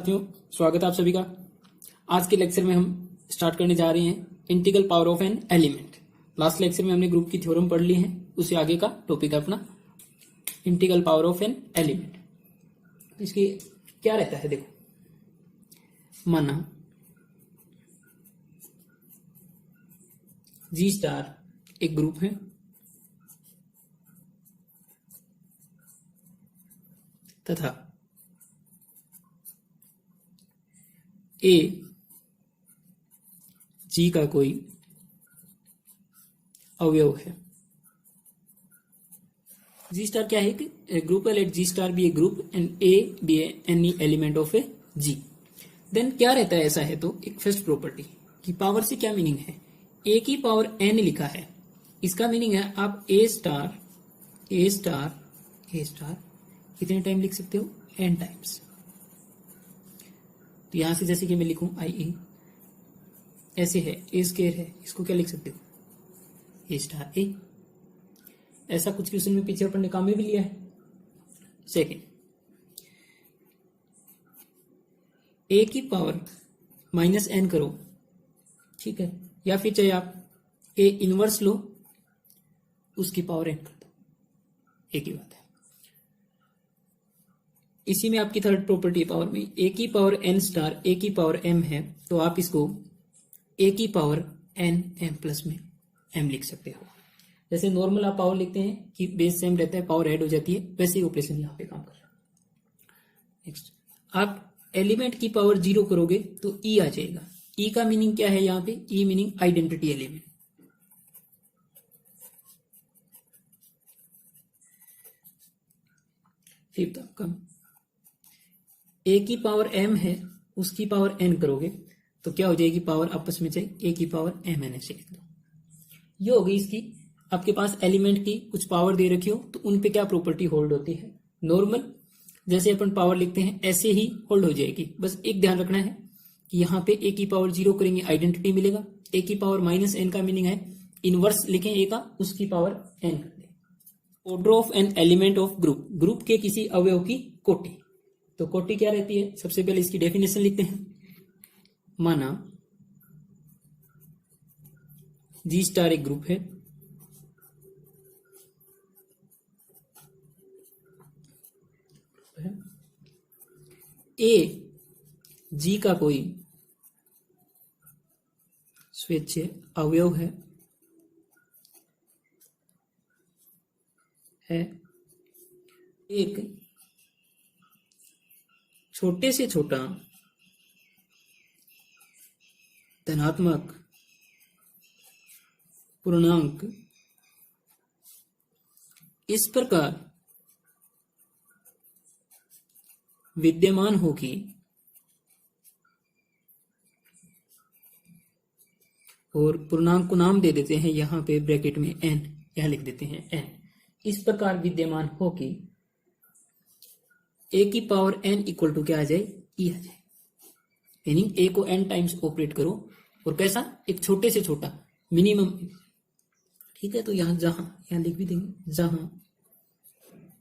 साथियों, स्वागत है आप सभी का। आज के लेक्चर में हम स्टार्ट करने जा रहे हैं integral power of N element. Last lecture में हमने ग्रुप की थ्योरम पढ़ ली है, उससे आगे का टॉपिक है अपना integral power of N element. इसकी क्या रहता है, देखो, माना जी स्टार एक ग्रुप है तथा ए जी का कोई अवयव है। जी स्टार क्या है कि ग्रुप है, let G star be a group and a b any element of a G. Then क्या रहता है, ऐसा है तो एक फर्स्ट प्रॉपर्टी की पावर से क्या मीनिंग है, ए की पावर एन लिखा है, इसका मीनिंग है आप ए स्टार कितने टाइम लिख सकते हो, एन टाइम्स। तो यहां से जैसे कि मैं लिखूं आई ए, ऐसे है ए स्क्वायर है, इसको क्या लिख सकते हो, ए स्टार ए। ऐसा कुछ क्वेश्चन में पीछे अपन ने काम में भी लिया है। सेकेंड, ए की पावर माइनस एन करो, ठीक है, या फिर चाहे आप ए इनवर्स लो, उसकी पावर एन कर दो, एक ही बात है। इसी में आपकी थर्ड प्रॉपर्टी पावर में ए की पावर एन स्टार ए की पावर एम है, तो आप इसको ए की पावर एन एम प्लस में एम लिख सकते हो। जैसे नॉर्मल आप पावर लिखते हैं कि बेस सेम रहता है, पावर ऐड हो जाती है, वैसे ही ऑपरेशन यहाँ पे काम कर रहा है। नेक्स्ट, आप एलिमेंट की पावर 0 करोगे तो ई आ जाएगा। ई का मीनिंग क्या है, यहाँ पे ई मीनिंग आइडेंटिटी एलिमेंट। फिफ्थ आपका ए की पावर एम है, उसकी पावर एन करोगे तो क्या हो जाएगी, पावर आपस में चाहिए, ए की पावर एम एन ऐसे लिख दो। ये हो गई इसकी, आपके पास एलिमेंट की कुछ पावर दे रखी हो तो उन पे क्या प्रॉपर्टी होल्ड होती है, नॉर्मल जैसे अपन पावर लिखते हैं ऐसे ही होल्ड हो जाएगी। बस एक ध्यान रखना है कि यहाँ पे ए की पावर 0 करेंगे आइडेंटिटी मिलेगा, ए की पावर माइनस एन का मीनिंग है इनवर्स लिखें ए का, उसकी पावर एन कर दे। Order of N element of group, group के किसी अवयव की कोटि। तो कोटि क्या रहती है, सबसे पहले इसकी डेफिनेशन लिखते हैं। माना जी स्टार एक ग्रुप है, ए जी का कोई स्वेच्छे अवयव है एक छोटे से छोटा धनात्मक पूर्णांक इस प्रकार विद्यमान हो कि और पूर्णांक को नाम दे देते हैं यहां पे ब्रैकेट में एन, यहां लिख देते हैं एन। इस प्रकार विद्यमान हो कि ए की पावर एन इक्वल टू क्या आ जाए, ई आ जाए। मीनिंग ए को एन टाइम्स ऑपरेट करो, और कैसा, एक छोटे से छोटा मिनिमम, ठीक है। तो यहां लिख भी देंगे, जहां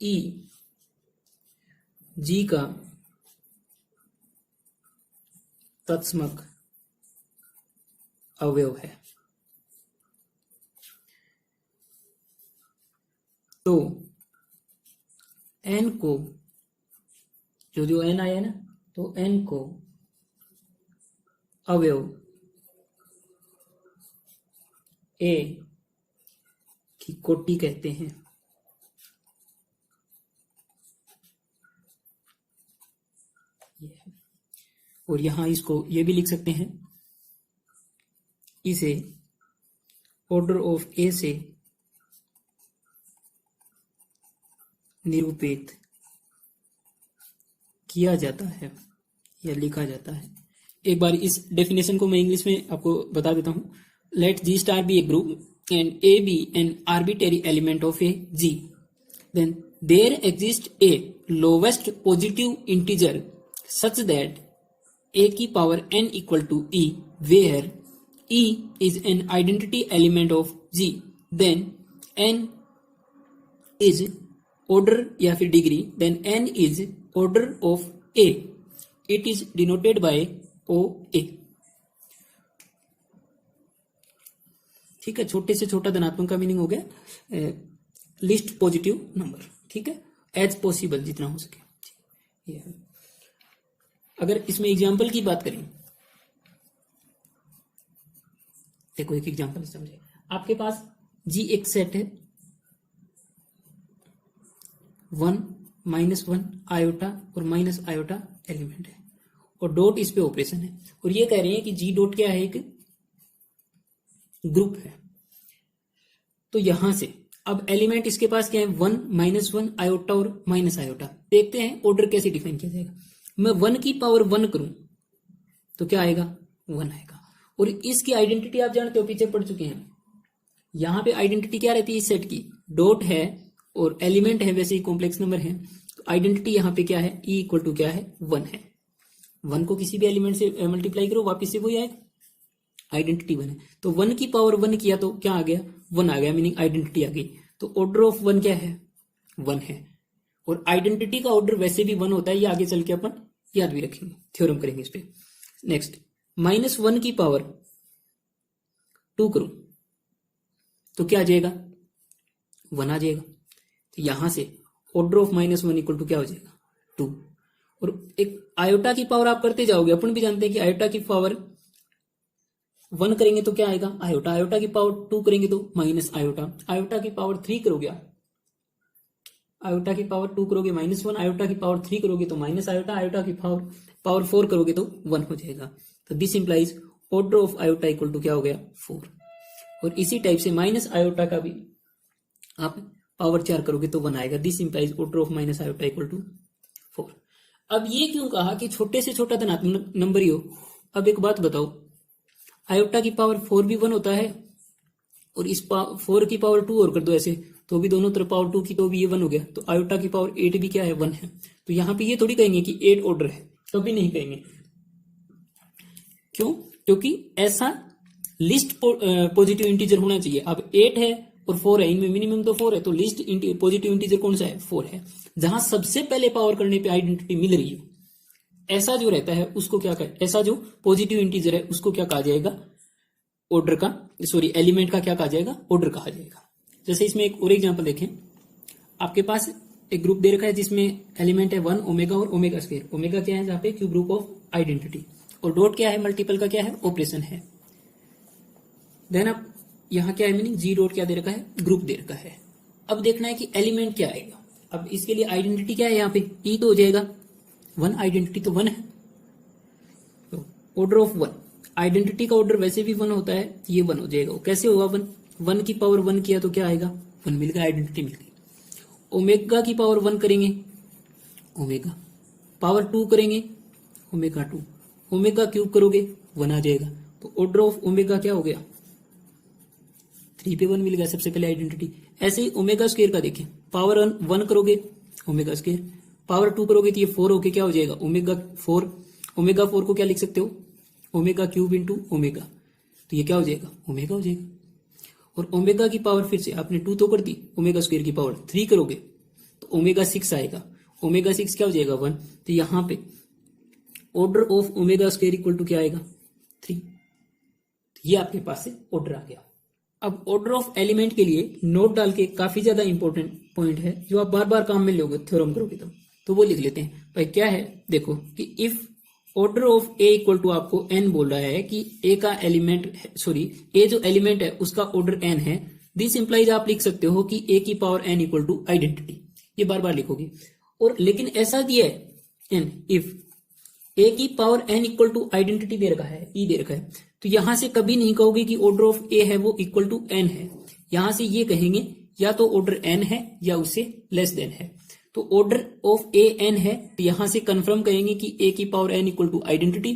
ई जी का तत्समक अवयव है, तो एन को जो एन आया ना, तो एन को अवयव ए की कोटि कहते हैं। और यहां इसको ये भी लिख सकते हैं, इसे ऑर्डर ऑफ ए से निरूपित किया जाता है या लिखा जाता है। एक बार इस डेफिनेशन को मैं इंग्लिश में आपको बता देता हूं। Let G star be a group and a be an arbitrary element of a G, then there exist a lowest positive integer such that a की power n equal to e, where e is an identity element of g, then n is order या फिर डिग्री, then n is order of a it is denoted by O A. ठीक है, छोटे से छोटा धनात्मक का मीनिंग हो गया लिस्ट पॉजिटिव नंबर। ठीक है, एज पॉसिबल, जितना हो सके। ये अगर इसमें एग्जाम्पल की बात करें, देखो एक एग्जाम्पल समझे। आपके पास जी एक सेट है, 1 -1 आयोटा और माइनस आयोटा एलिमेंट है, और डॉट इस पे ऑपरेशन है, और ये कह रही है कि जी डॉट क्या है, एक ग्रुप है। तो यहां से अब एलिमेंट इसके पास क्या है, 1 -1 आयोटा और माइनस आयोटा। देखते हैं ऑर्डर कैसे डिफाइन किया जाएगा। मैं 1 की पावर 1 करूं तो क्या आएगा, 1 आएगा। और इसकी आइडेंटिटी आप जानते हो, पीछे पढ़ चुके हैं। यहां पे आइडेंटिटी क्या रहती है इस सेट की, डॉट है और एलिमेंट है, वैसे ही कॉम्प्लेक्स नंबर है। तो आइडेंटिटी यहां पे क्या है, ई इक्वल टू क्या है, 1 है। 1 को किसी भी एलिमेंट से मल्टीप्लाई करो, वापिस से वही आएगा, आइडेंटिटी 1 है। तो 1 की पावर 1 किया तो क्या आ गया, 1 आ गया, मीनिंग आइडेंटिटी आ गई। तो ऑर्डर ऑफ 1 क्या है, 1 है। और आइडेंटिटी का ऑर्डर वैसे भी 1 होता है, ये आगे चल के अपन याद भी रखेंगे, थ्योरम करेंगे इस पे। नेक्स्ट, -1 की पावर 2 करूं तो क्या आ जाएगा, 1 आ जाएगा। तो यहां से ऑर्डर ऑफ -1 इक्वल टू क्या हो जाएगा, 2। और एक आयोटा की पावर आप करते जाओगे, अपन भी जानते हैं कि आयोटा की पावर 1 करेंगे तो क्या आएगा, आयोटा। आयोटा की पावर 2 करेंगे तो माइनस आयोटा। आयोटा की पावर 3 करोगे, आयोटा की पावर 2 करोगे -1, आयोटा की पावर 3 करोगे तो माइनस आयोटा, आयोटा की पावर 4 करोगे तो 1 हो जाएगा। तो this implies order of iota equal to क्या हो गया, 4। और इसी टाइप से माइनस आयोटा का भी आप पावर 4 करोगे तो 1 आएगा। This implies order of minus iota equal to 4। अब ये क्यों कहा कि छोटे से छोटा धनात्मक नंबर ही हो। अब एक बात बताओ, आयोटा की पावर 4 भी 1 होता है, और इस 4 की पावर 2 और कर दो ऐसे, तो भी दोनों तरफ पावर 2 की, तो भी ये 1 हो गया। तो आयोटा की पावर 8 भी क्या है, 1 है। तो यहां पे ये थोड़ी कहेंगे कि 8 ऑर्डर है, कभी नहीं कहेंगे। क्यों, क्योंकि ऐसा लिस्ट पॉजिटिव इंटीजर होना चाहिए। अब 8 है और 4 है, इनमें मिनिमम तो 4 है, तो लिस्ट पॉजिटिव इंटीजर कौन सा है, 4 है। जहां सबसे पहले पावर करने पे आइडेंटिटी मिल रही है, ऐसा जो रहता है उसको क्या कहे, ऐसा जो पॉजिटिव इंटीजर है उसको क्या कहा जाएगा, ऑर्डर का, सॉरी एलिमेंट का क्या कहा जाएगा, ऑर्डर कहा जाएगा। जैसे इसमें एक और एग्जांपल देखें, आपके पास एक ग्रुप दे रखा है जिसमें एलिमेंट है 1 ओमेगा और ओमेगा स्क्वायर। ओमेगा क्या है जहां पे, क्यूब रूट ऑफ आइडेंटिटी, और डॉट क्या है, मल्टीपल का क्या है, ऑपरेशन है। देन अब यहां क्या है, मीनिंग जी डॉट क्या दे रखा है, ग्रुप दे रखा है। अब देखना है कि एलिमेंट क्या आएगा। अब इसके लिए आइडेंटिटी क्या है, यहाँ पे ई तो हो जाएगा 1, आइडेंटिटी तो 1 है। तो ऑर्डर ऑफ 1, आइडेंटिटी का ऑर्डर वैसे भी 1 होता है, ये 1 हो जाएगा। कैसे होगा 1, 1 की पावर 1 किया तो क्या आएगा, 1 मिल गया, आइडेंटिटी मिल गई। ओमेगा की पावर 1 करेंगे, ओमेगा पावर 2 करेंगे, ओमेगा 2, ओमेगा क्यूब करोगे 1 आ जाएगा। तो ऑर्डर ऑफ ओमेगा क्या हो गया, 3 पे 1 मिल गया, सबसे पहले आइडेंटिटी। ऐसे ही ओमेगा स्क्वायर का देखें, पावर 1 करोगे ओमेगा स्क्वायर, पावर 2 करोगे तो ये 4 होके क्या हो जाएगा, ओमेगा 4। ओमेगा 4 को क्या लिख सकते हो, ओमेगा क्यूब इंटू ओमेगा, तो ये क्या हो जाएगा, ओमेगा हो जाएगा। और ओमेगा की पावर फिर से आपने 2 तो कर दी, ओमेगा स्क्वायर की पावर 3 करोगे तो ओमेगा 6 आएगा। ओमेगा 6 क्या हो जाएगा, 1। तो यहां पे order of omega square equal to क्या आएगा, 3। तो ये आपके पास से ऑर्डर आ गया। अब ऑर्डर ऑफ एलिमेंट के लिए नोट डाल के काफी ज्यादा इंपॉर्टेंट पॉइंट है, जो आप बार बार काम में लोगे थ्योरम करोगे तो वो लिख लेते हैं भाई। क्या है, देखो कि if order of A equal to, आपको एन बोल रहा है कि ए का एलिमेंट, सॉरी ए जो एलिमेंट है उसका ऑर्डर एन है, दिस इंप्लाइज आप लिख सकते हो कि ए की power N equal to identity, ये बार बार लिखोगे। और लेकिन ऐसा दिया है एन, इफ ए की power N equal to identity दे रखा है, ई दे रखा है, तो यहां से कभी नहीं कहोगे कि ऑर्डर ऑफ ए है वो इक्वल टू एन है। यहां से ये कहेंगे या तो ऑर्डर एन है या उससे लेस देन है। तो ऑर्डर ऑफ ए एन है, तो यहां से कंफर्म करेंगे कि ए की power N equal to identity.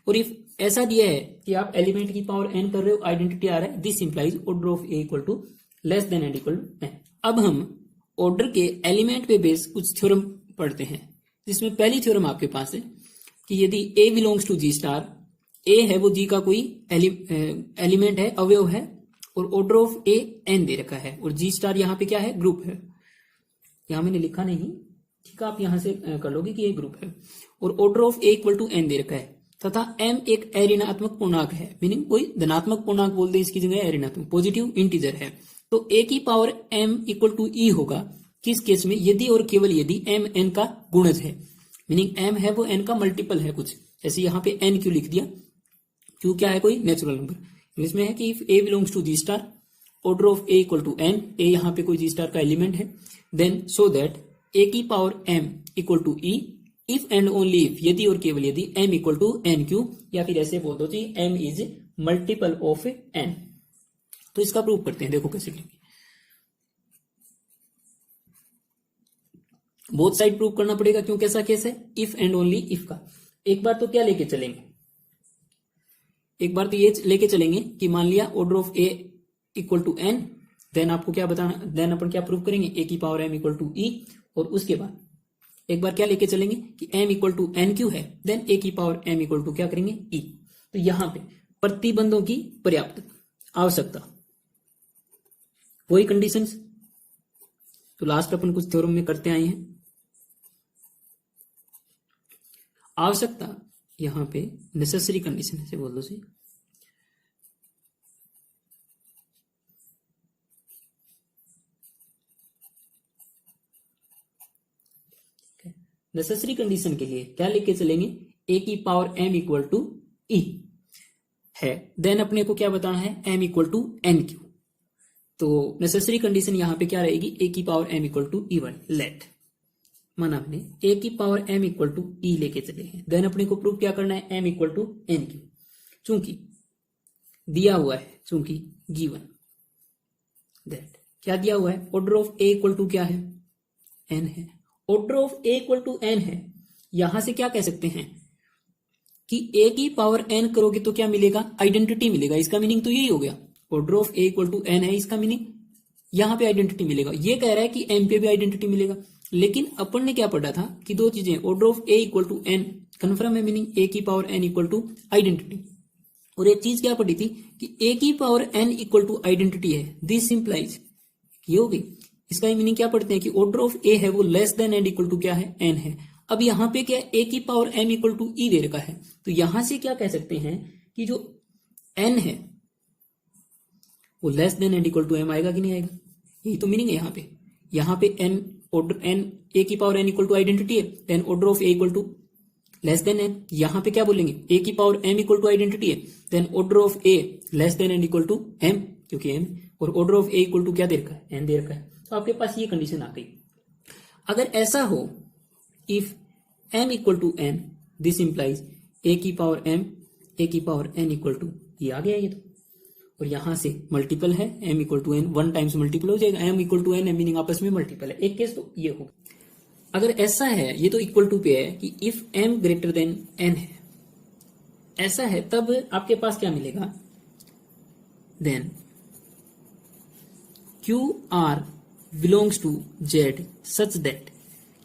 और इफ ऐसा दिया है कि आप एलिमेंट की पावर एन कर रहे हो, आइडेंटिटी आ रहा है, this implies order of A equal to less than and equal to N. अब हम ऑर्डर के एलिमेंट पे बेस कुछ थ्योरम पढ़ते हैं, जिसमें पहली थ्योरम आपके पास है कि यदि ए बिलोंग्स टू जी स्टार, ए है वो जी का कोई एलिमेंट है, अवयव है, और ऑर्डर ऑफ ए एन दे रखा है, और जी स्टार यहाँ पे क्या है, ग्रुप है। यहां मैंने लिखा नहीं, ठीक है, आप यहां से कर लोगे कि ये ग्रुप है। और order of A equal to N दे रखा है तथा एम एक अऋणात्मक पूर्णांक है, मीनिंग कोई धनात्मक पूर्णांक बोल दे इसकी जगह अऋणात्मक पॉजिटिव इंटीजर है। तो ए की पावर एम इक्वल टू ई होगा किस केस में, यदि और केवल यदि एम एन का गुणज है, मीनिंग एम है वो एन का मल्टीपल है कुछ, जैसे यहाँ पे एन क्यू लिख दिया, क्यू क्या है कोई नेचुरल नंबर, इंग्लिश में है कि if A belongs to G star order of A equal to N, A यहाँ पे कोई जी स्टार का एलिमेंट है, देन सो दैट ए की power M equal to E if and only if, यदि और केवल यदि M equal to N Q, या फिर ऐसे बोल दो G M is multiple of N. तो इसका प्रूव करते हैं, देखो कैसे करेंगे। बोथ साइड प्रूव करना पड़ेगा, क्यों कैसा केस है, इफ एंड ओनली इफ का। एक बार तो क्या लेके चलेंगे, एक बार तो ये लेके चलेंगे कि मान लिया order of A equal to n, then आपको क्या बताना, देन अपन क्या प्रूव करेंगे, ए की पावर एम इक्वल टू ई, और उसके बाद एक बार क्या लेके चलेंगे कि m equal to N q है, देन a की पावर m इक्वल टू क्या करेंगे e। तो यहां पे प्रतिबंधों की पर्याप्त आवश्यकता, वही कंडीशंस तो लास्ट अपन कुछ थ्योरम में करते आए हैं। आवश्यकता यहां पे नेसेसरी कंडीशन है, बोल दो सी, नेसेसरी कंडीशन के लिए क्या लेके चलेंगे, a की power m equal to e है, देन अपने को क्या बताना है, m equal to N q. तो नेसेसरी कंडीशन यहां पे क्या रहेगी, a की power m equal to e one, let माना हमने a की power m equal to e लेके चले हैं, देन अपने को प्रूव क्या करना है, m equal to N q, चूंकि दिया हुआ है, चूंकि गिवन दैट क्या दिया हुआ है, order of a equal to क्या है, n है, order of A equal to n है, यहां से क्या कह सकते हैं कि ए की पावर एन करोगे तो क्या मिलेगा, आइडेंटिटी मिलेगा, इसका मीनिंग तो यही हो गया, order of A equal to n है, इसका मीनिंग यहां पे आइडेंटिटी मिलेगा। ये कह रहा है कि एम पे भी आइडेंटिटी मिलेगा, लेकिन अपन ने क्या पढ़ा था कि दो चीजें, order of A equal to n confirm है, मीनिंग ए की power N equal to identity, और एक चीज क्या पढ़ी थी कि ए की power N equal to identity है, दिस इंप्लाइज, ये हो गई। इसका मीनिंग क्या पढ़ते हैं कि ऑर्डर ऑफ ए है वो less than and equal to क्या है, एन है। अब यहां पे क्या ए की पावर एम इक्वल टू ई दे रखा है, तो यहां से क्या कह सकते हैं कि जो एन है वो less than and equal to m आएगा कि नहीं आएगा, यही तो मीनिंग है यहाँ पे एन ऑर्डर एन ए की power N equal to identity है, then order of A equal to less than N, यहाँ पे क्या बोलेंगे, ए की power M equal to identity है, then order of A less than and equal to M, क्योंकि M, और order of A equal to क्या दे रखा है, एन दे रखा है। तो आपके पास ये कंडीशन आ गई। अगर ऐसा हो, if m equal to n, this implies a की पावर m, a की पावर n इक्वल टू, ये आ गया ये तो, और यहां से मल्टीपल है m equal to n, one times multiple हो जाएगा, m इक्वल टू n है, मीनिंग आपस में मल्टीपल है, एक केस तो ये होगा। अगर ऐसा है, ये तो इक्वल टू पे है कि if m greater than n है, ऐसा है तब आपके पास क्या मिलेगा, then q r belongs to z such that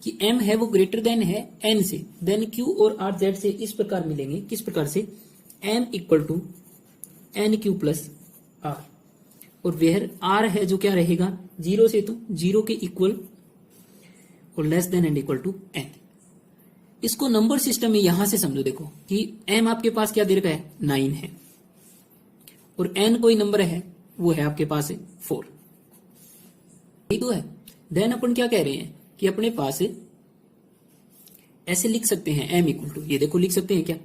कि m है वो ग्रेटर देन है n से, देन q और r z से इस प्रकार मिलेंगे, किस प्रकार से, m equal to N q plus r, और वेयर r है जो क्या रहेगा, जीरो से, तो जीरो के इक्वल और less than and equal to n। इसको नंबर सिस्टम में यहां से समझो, देखो कि m आपके पास क्या दे रखा है, 9 है, और n कोई नंबर है वो है आपके पास 4, तो है। देन अपन क्या कह रहे हैं कि अपने पास ऐसे लिख सकते हैं m इक्वल टू, ये देखो लिख सकते हैं क्या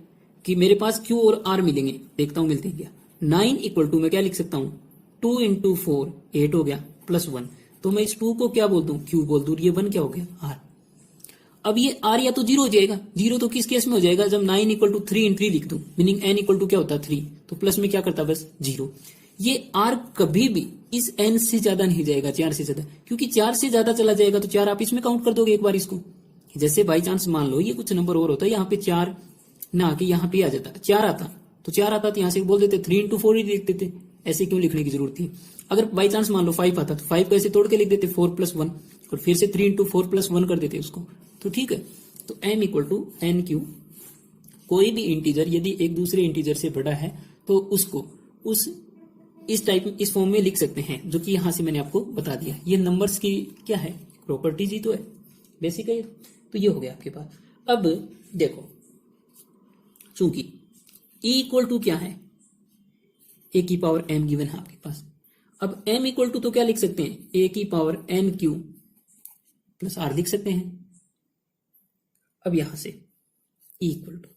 कि मेरे पास q और r मिलेंगे, देखता हूं मिलते हैं क्या, 9 इक्वल टू मैं क्या लिख सकता हूं, 2 इंटू 4 8 हो गया, प्लस 1, तो मैं इस 2 को क्या बोल दूं, q बोल दूं, ये 1 क्या हो गया, r। अब ये r या तो जीरो हो जाएगा, जीरो तो किस केस में हो जाएगा, जब 9 इक्वल टू 3 इन 3 लिख दूं, मीनिंग n इक्वल टू क्या होता है 3, तो प्लस में क्या करता बस जीरो। ये r कभी भी इस n से ज्यादा नहीं जाएगा, 4 से ज्यादा, क्योंकि 4 से ज्यादा चला जाएगा तो 4 आप इसमें काउंट कर दोगे एक बार इसको, जैसे बाई चांस मान लो ये कुछ नंबर और होता है, यहाँ पे 4 ना आके यहाँ पे आ जाता, 4 आता तो 4 आता तो यहाँ से बोल देते 3 इंटू 4 ही लिख देते, ऐसे क्यों लिखने की जरूरत थी। अगर बाई चांस मान लो 5 आता तो 5 को ऐसे तोड़ के लिख देते 4 प्लस 1, और फिर से 3 इंटू 4 प्लस 1 कर देते उसको, तो ठीक है। तो m equal to N q, कोई भी इंटीजर यदि एक दूसरे इंटीजर से बड़ा है तो उसको उस इस टाइप इस फॉर्म में लिख सकते हैं, जो कि यहां से मैंने आपको बता दिया। ये नंबर्स की क्या है प्रॉपर्टीज ही तो है, बेसिक है। तो ये हो गया आपके पास। अब देखो, चूंकि e इक्वल टू क्या है, a की पावर m गिवन है आपके पास। अब m इक्वल टू तो क्या लिख सकते हैं, a की power n q plus r लिख सकते हैं। अब यहां से e इक्वल टू,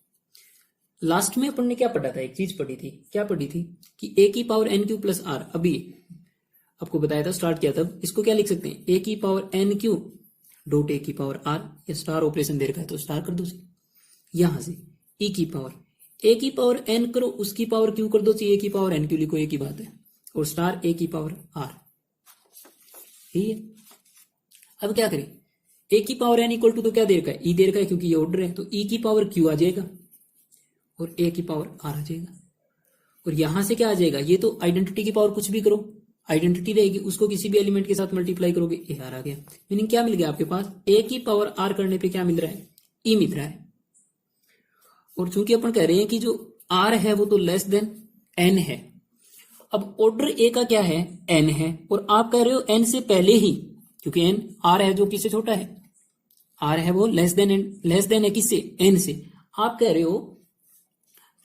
लास्ट में अपन ने क्या पढ़ा था, एक चीज पढ़ी थी, क्या पढ़ी थी कि a की power n q plus r, अभी आपको बताया था, स्टार्ट किया था, इसको क्या लिख सकते हैं, a की power n Q dot a की पावर r, या स्टार ऑपरेशन दे रखा है तो स्टार कर दो। यहां से e की पावर a की पावर n करो, उसकी पावर q कर दो, a की पावर n क्यू लिखो, एक ही बात है, और स्टार a की पावर r। ठीक है, अब क्या करें, a की पावर n इक्वल टू तो क्या दे रखा है, e दे रखा है, क्योंकि ये ऑर्डर है, तो e की पावर q आ जाएगा और a की पावर r आ जाएगा। और यहां से क्या आ जाएगा, ये तो आइडेंटिटी की पावर कुछ भी करो, आइडेंटिटी रहेगी, उसको किसी भी एलिमेंट के साथ मल्टीप्लाई करोगे, ए आर आ गया। मीनिंग क्या मिल गया आपके पास, a की पावर r करने पे क्या मिल रहा है, e मिल रहा है। और चूंकि अपन कह रहे हैं कि जो r है वो तो लेस देन n है, अब ऑर्डर a का क्या है, n है, और आप कह रहे हो n से पहले ही, क्योंकि n r है जो किससे छोटा है, r है वो लेस देन है किससे, n से। आप कह रहे हो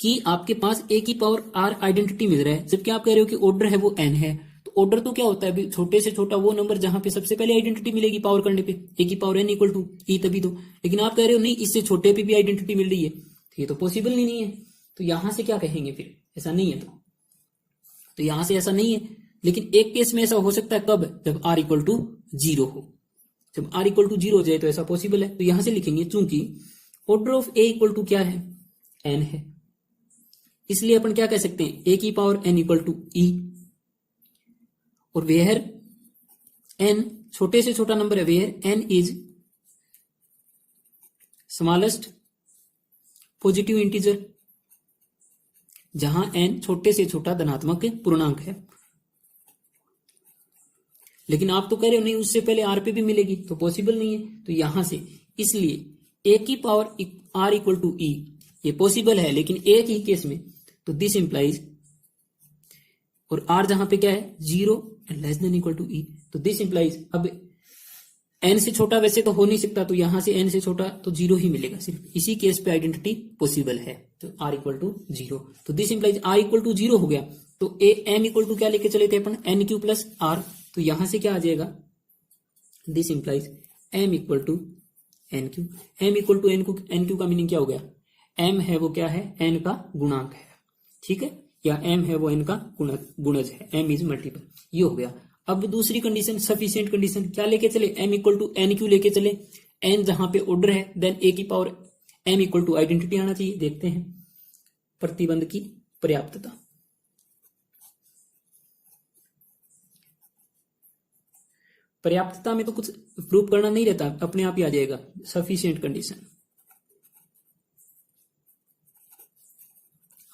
कि आपके पास a की पावर r आइडेंटिटी मिल रहा है, जबकि आप कह रहे हो कि ऑर्डर है वो n है। तो ऑर्डर तो क्या होता है, छोटे से छोटा वो नंबर जहां पे सबसे पहले आइडेंटिटी मिलेगी पावर करने पे, a की power n equal to e, तभी तो। लेकिन आप कह रहे हो नहीं, इससे छोटे पे भी आइडेंटिटी मिल रही है, तो ये तो पॉसिबल ही नहीं है। तो यहां से क्या कहेंगे फिर, ऐसा नहीं है। तो यहां से ऐसा नहीं है, लेकिन एक केस में ऐसा हो सकता है, कब, जब r इक्वल टू 0 हो। जब r इक्वल टू 0 हो जाए तो ऐसा पॉसिबल है। तो यहां से लिखेंगे, चूंकि order of a equal to क्या है, n है, इसलिए अपन क्या कह सकते हैं, a की power n equal to e, और वेयर n छोटे से छोटा नंबर है, where n is smallest positive integer, जहां n छोटे से छोटा धनात्मक पूर्णांक है। लेकिन आप तो कह रहे हो नहीं, उससे पहले r पे भी मिलेगी, तो पॉसिबल नहीं है। तो यहां से इसलिए a की power r equal to e ये पॉसिबल है, लेकिन एक ही केस में, तो दिस इंप्लाइज, और r जहां पे क्या है 0 and less than equal to e, तो दिस इंप्लाइज, अब n से छोटा वैसे तो हो नहीं सकता, तो यहां से n से छोटा तो 0 ही मिलेगा, सिर्फ इसी केस पे आइडेंटिटी पॉसिबल है, तो r इक्वल टू 0। तो this implies r equal to 0 हो गया, तो m इक्वल टू क्या लेके चले थे अपन, n क्यू प्लस r, तो यहां से क्या आ जाएगा, this implies m equal to n q. m equal to n q का मीनिंग क्या हो गया, m है वो क्या है, n का गुणांक है, ठीक है, या m है वो n का गुणज है, m इज मल्टीपल, ये हो गया। अब दूसरी कंडीशन, सफिशिएंट कंडीशन, क्या लेके चले, m equal to n q लेके चले, n जहां पे ऑर्डर है, देन a की power m equal to identity आना चाहिए। देखते हैं प्रतिबंध की पर्याप्तता, पर्याप्तता में तो कुछ प्रूव करना नहीं रहता, अपने आप ही आ जाएगा, सफिशिएंट कंडीशन।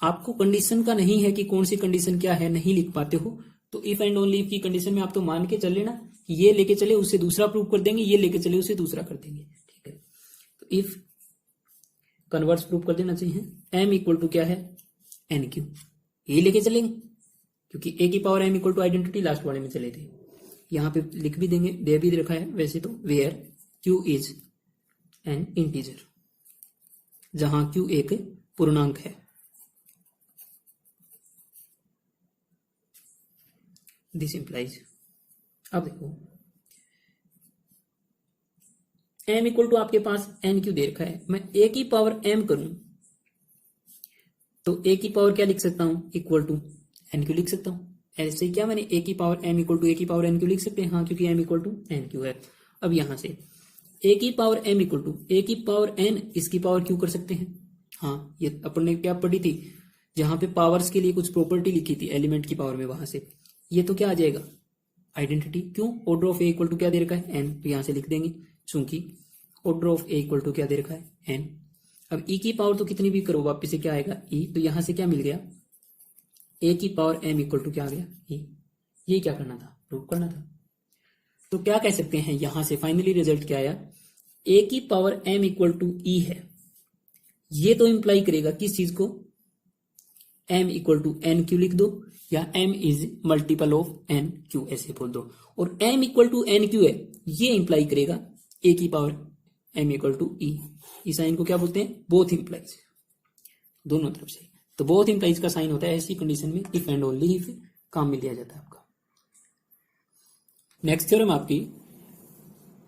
आपको कंडीशन का नहीं है कि कौन सी कंडीशन क्या है, नहीं लिख पाते हो, तो इफ एंड ओनली इफ की कंडीशन में आप तो मान के चल लेना कि ये लेके चले उससे दूसरा प्रूव कर देंगे, ये लेके चले उससे दूसरा कर देंगे, ठीक है। तो इफ कन्वर्स प्रूव कर देना चाहिए, m इक्वल टू क्या है, n क्यू, ये लेके चलेंगे, क्योंकि a की power m equal to identity last वाले में चले थे, यहां पे लिख भी देंगे, दे भी रखा है वैसे तो, where q is an integer, जहां q एक पूर्णांक है। दिस इंप्लाइज, अब देखो m इक्वल टू आपके पास n क्यू दे रखा है, मैं a की पावर m करूं तो a की पावर क्या लिख सकता हूं, इक्वल टू n क्यू लिख सकता हूं। ऐसे ही क्या मैंने a की power m equal to a की पावर n क्यू लिख सकते हैं, हाँ, क्योंकि m equal to n q है। अब यहां से a की power m equal to a की पावर n इसकी पावर q कर सकते हैं, हाँ, ये अपन ने क्या पढ़ी थी, जहां पे पावर्स के लिए कुछ प्रॉपर्टी लिखी थी एलिमेंट की पावर में, वहां से ये तो क्या आ जाएगा, आइडेंटिटी। क्यों, order of A equal to क्या दे रखा है, n, तो यहां से लिख देंगे, चूंकि order of A equal to क्या दे रखा है, n। अब e की पावर तो कितनी भी करो वापिस से क्या आएगा, e, तो यहां से क्या मिल गया, a की पावर m इक्वल टू क्या आ गया, e। ये क्या करना था, प्रूव करना था। तो क्या कह सकते हैं, यहां से फाइनली रिजल्ट क्या आया, a की power m equal to e है, ये तो इंप्लाई करेगा किस चीज को, m equal to n q लिख दो, या m is multiple of n q ऐसे बोल दो, और m equal to n q है, ये इंप्लाई करेगा a की power m equal to e. इस साइन को क्या बोलते हैं, बोथ इंप्लाइज, दोनों तरफ से। तो बोथ इंप्लाइज का साइन होता है ऐसी कंडीशन में इफ एंड ओनली इफ काम मिल लिया जाता है आपका। नेक्स्ट थ्योरम आपकी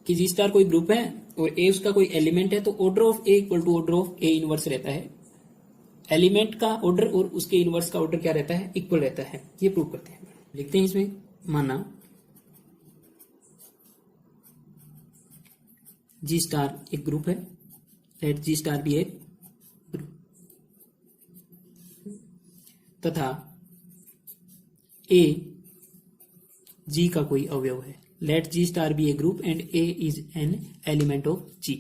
कि जी स्टार कोई ग्रुप है और ए उसका कोई एलिमेंट है, तो order of A equal to order of A inverse रहता है। एलिमेंट का ऑर्डर और उसके इनवर्स का ऑर्डर क्या रहता है, इक्वल रहता है। ये प्रूव करते हैं। लिखते हैं इसमें, माना जी स्टार एक ग्रुप है, लेट जी स्टार भी एक ग्रुप, तथा ए जी का कोई अवयव है। Let G star be a group and A is an element of G.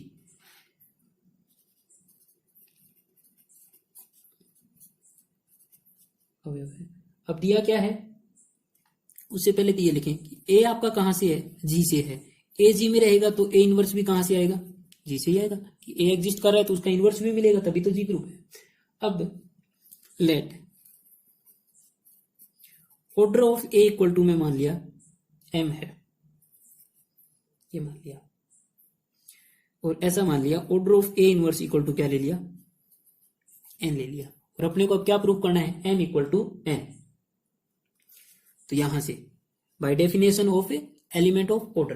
अवयव है। अब दिया क्या है, उससे पहले तो ये लिखें कि ए आपका कहां से है, जी से है। ए जी में रहेगा तो ए इनवर्स भी कहां से आएगा, जी से ही आएगा। कि ए एग्जिस्ट कर रहा है तो उसका इनवर्स भी मिलेगा, तभी तो जी ग्रुप है। अब let order of A equal to में मान लिया एम है, ये मान लिया, और ऐसा मान लिया order of A inverse equal to क्या ले लिया, एन ले लिया। और अपने को अब क्या प्रूव करना है, एम इक्वल टू एन। तो यहां से by definition of element of order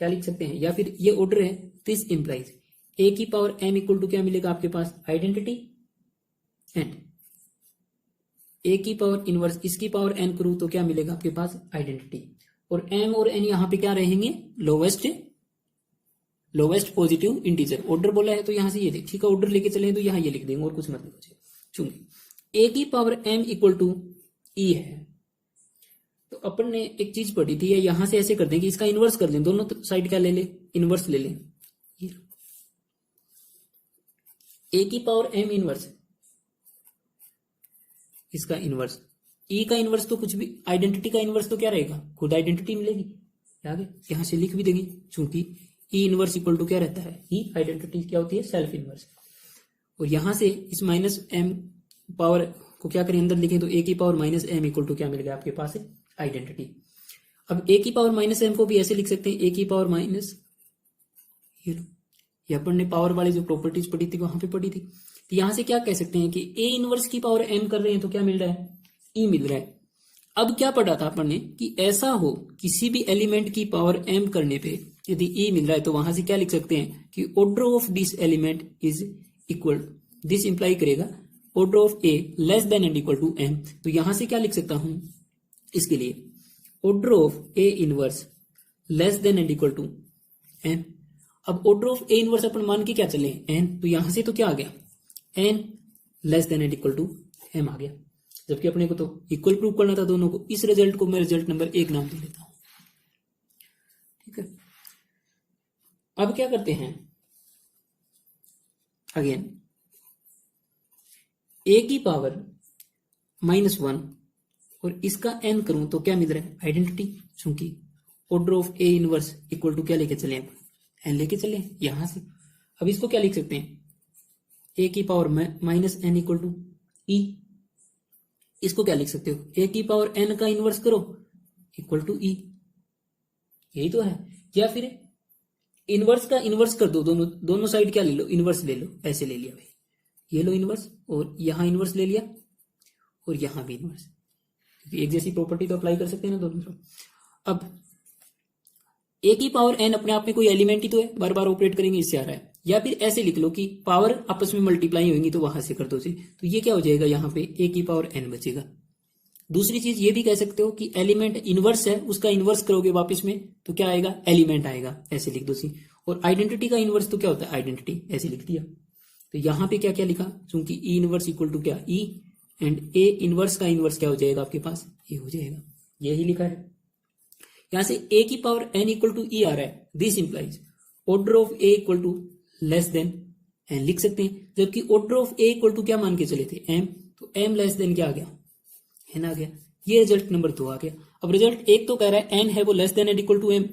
क्या लिख सकते हैं, या फिर ये ऑर्डर है, दिस इंप्लाइज ए की पावर एम इक्वल टू क्या मिलेगा आपके पास, आइडेंटिटी, एंड ए की पावर इनवर्स इसकी पावर एन करूं तो क्या मिलेगा आपके पास, आइडेंटिटी। और एम और एन यहां पे क्या रहेंगे, लोवेस्ट पॉजिटिव इंटीजर। ऑर्डर बोला है तो यहां से ये देख, ठीक है, ऑर्डर लेके चले तो यहां ये लिख देंगे और कुछ मत लिखो। चूंकि ए की power M equal to e है, तो अपन ने एक चीज पढ़ी थी, यहां से ऐसे कर दें कि इसका इनवर्स कर लें, दोनों साइड क्या ले ले, इनवर्स ले लें। ए की पावर एम इनवर्स, इसका इनवर्स, ई का इनवर्स तो कुछ भी, आइडेंटिटी का इनवर्स तो क्या रहेगा, खुद आइडेंटिटी मिलेगी। आगे यहां से लिख भी देंगे, चूंकि ई इनवर्स इक्वल टू क्या रहता है, ई आइडेंटिटी क्या होती है, सेल्फ इनवर्स। और यहां से इस माइनस एम पावर को क्या करें, अंदर लिखें तो ए की power minus m equal to क्या मिल गया आपके पास, आइडेंटिटी। अब ए की पावर माइनस एम को भी ऐसे लिख सकते हैं, ए की पावर माइनस, ये अपन ने पावर वाली जो प्रॉपर्टीज पढ़ी थी वहां पे पढ़ी थी। तो यहां से क्या कह सकते हैं कि ए इनवर्स की पावर एम कर रहे हैं तो क्या मिल रहा है, ई मिल रहा है। अब क्या पढ़ा था अपन ने कि ऐसा हो किसी भी एलिमेंट की पावर एम करने पे यदि ई मिल रहा है, तो वहां से क्या लिख सकते हैं कि order of this element is equal, this imply करेगा order of A less than and equal to M. तो यहां से क्या लिख सकता हूं, इसके लिए order of A inverse less than and equal to N. अब ऑर्डर ऑफ ए इनवर्स अपन मान के क्या चले, एन, तो यहां से तो क्या आ गया, N less than and equal to M आ गया। जबकि अपने को तो इक्वल प्रूव करना था दोनों को। इस रिजल्ट को मैं रिजल्ट नंबर 1 नाम दे लेता हूं, ठीक है। अब क्या करते हैं, अगेन ए की पावर -1 और इसका एन करूं तो क्या मिल रहा है, आइडेंटिटी। चूंकि order of A inverse equal to क्या लेके चले, एन लेके चले यहां से। अब इसको क्या लिख सकते हैं, ए की power minus N equal to E. इसको क्या लिख सकते हो, ए की पावर एन का इनवर्स करो इक्वल टू ई, यही तो है। या फिर इनवर्स का इनवर्स कर दो, दोनों साइड क्या ले लो, इनवर्स ले लो, ऐसे ले लिया भाई, ये लो इनवर्स, और यहां इनवर्स ले लिया और यहां भी इनवर्स, क्योंकि एक जैसी प्रॉपर्टी तो अप्लाई कर सकते हैं ना दोनों तरफ। अब ए की पावर एन अपने आप में कोई एलिमेंट ही तो है, बार बार ऑपरेट करेंगे इससे आ रहा है। या फिर ऐसे लिख लो कि पावर आपस में मल्टीप्लाई होंगी तो वहां से कर दो, तो ये क्या हो जाएगा, यहाँ पे ए की पावर एन बचेगा। दूसरी चीज ये भी कह सकते हो कि एलिमेंट इनवर्स है, उसका इनवर्स करोगे वापस में तो क्या आएगा, एलिमेंट आएगा, ऐसे लिख दो सी। और आइडेंटिटी का इनवर्स तो क्या होता है, आइडेंटिटी, ऐसे लिख दिया। तो यहां पे क्या क्या लिखा, चूंकि ई इनवर्स इक्वल टू क्या, ई, एंड ए इनवर्स का इनवर्स क्या हो जाएगा आपके पास, ये हो जाएगा, यही लिखा है। यहां से ए की power N equal to e आ रहा है, this implies order of A equal to less than n लिख सकते हैं। जबकि order of A equal to क्या मान के चले थे, एम, तो एम लेस देन क्या आ गया, एन आ गया। ये रिजल्ट नंबर 2 आ गया। अब रिजल्ट 1 तो कह रहा है एन है वो less than and equal to m,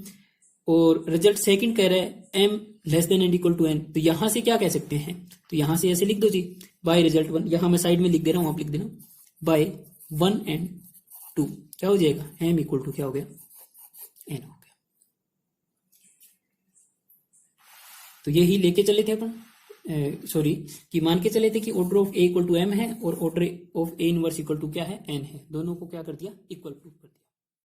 और रिजल्ट 2 कह रहा है m less than and equal to n. तो यहां से क्या कह सकते हैं, तो यहां से ऐसे लिख दो जी, बाय रिजल्ट 1, यहां मैं साइड में लिख दे रहा हूं, आप लिख देना, बाय 1 एंड 2 क्या हो जाएगा, एम इक्वल टू क्या हो गया, एन हो गया। तो यही लेके चले थे अपन, सॉरी, कि मान के चले थे कि order of A equal to m है और order of A inverse equal to क्या है, एन है। दोनों को क्या कर दिया, इक्वल प्रूफ कर दिया।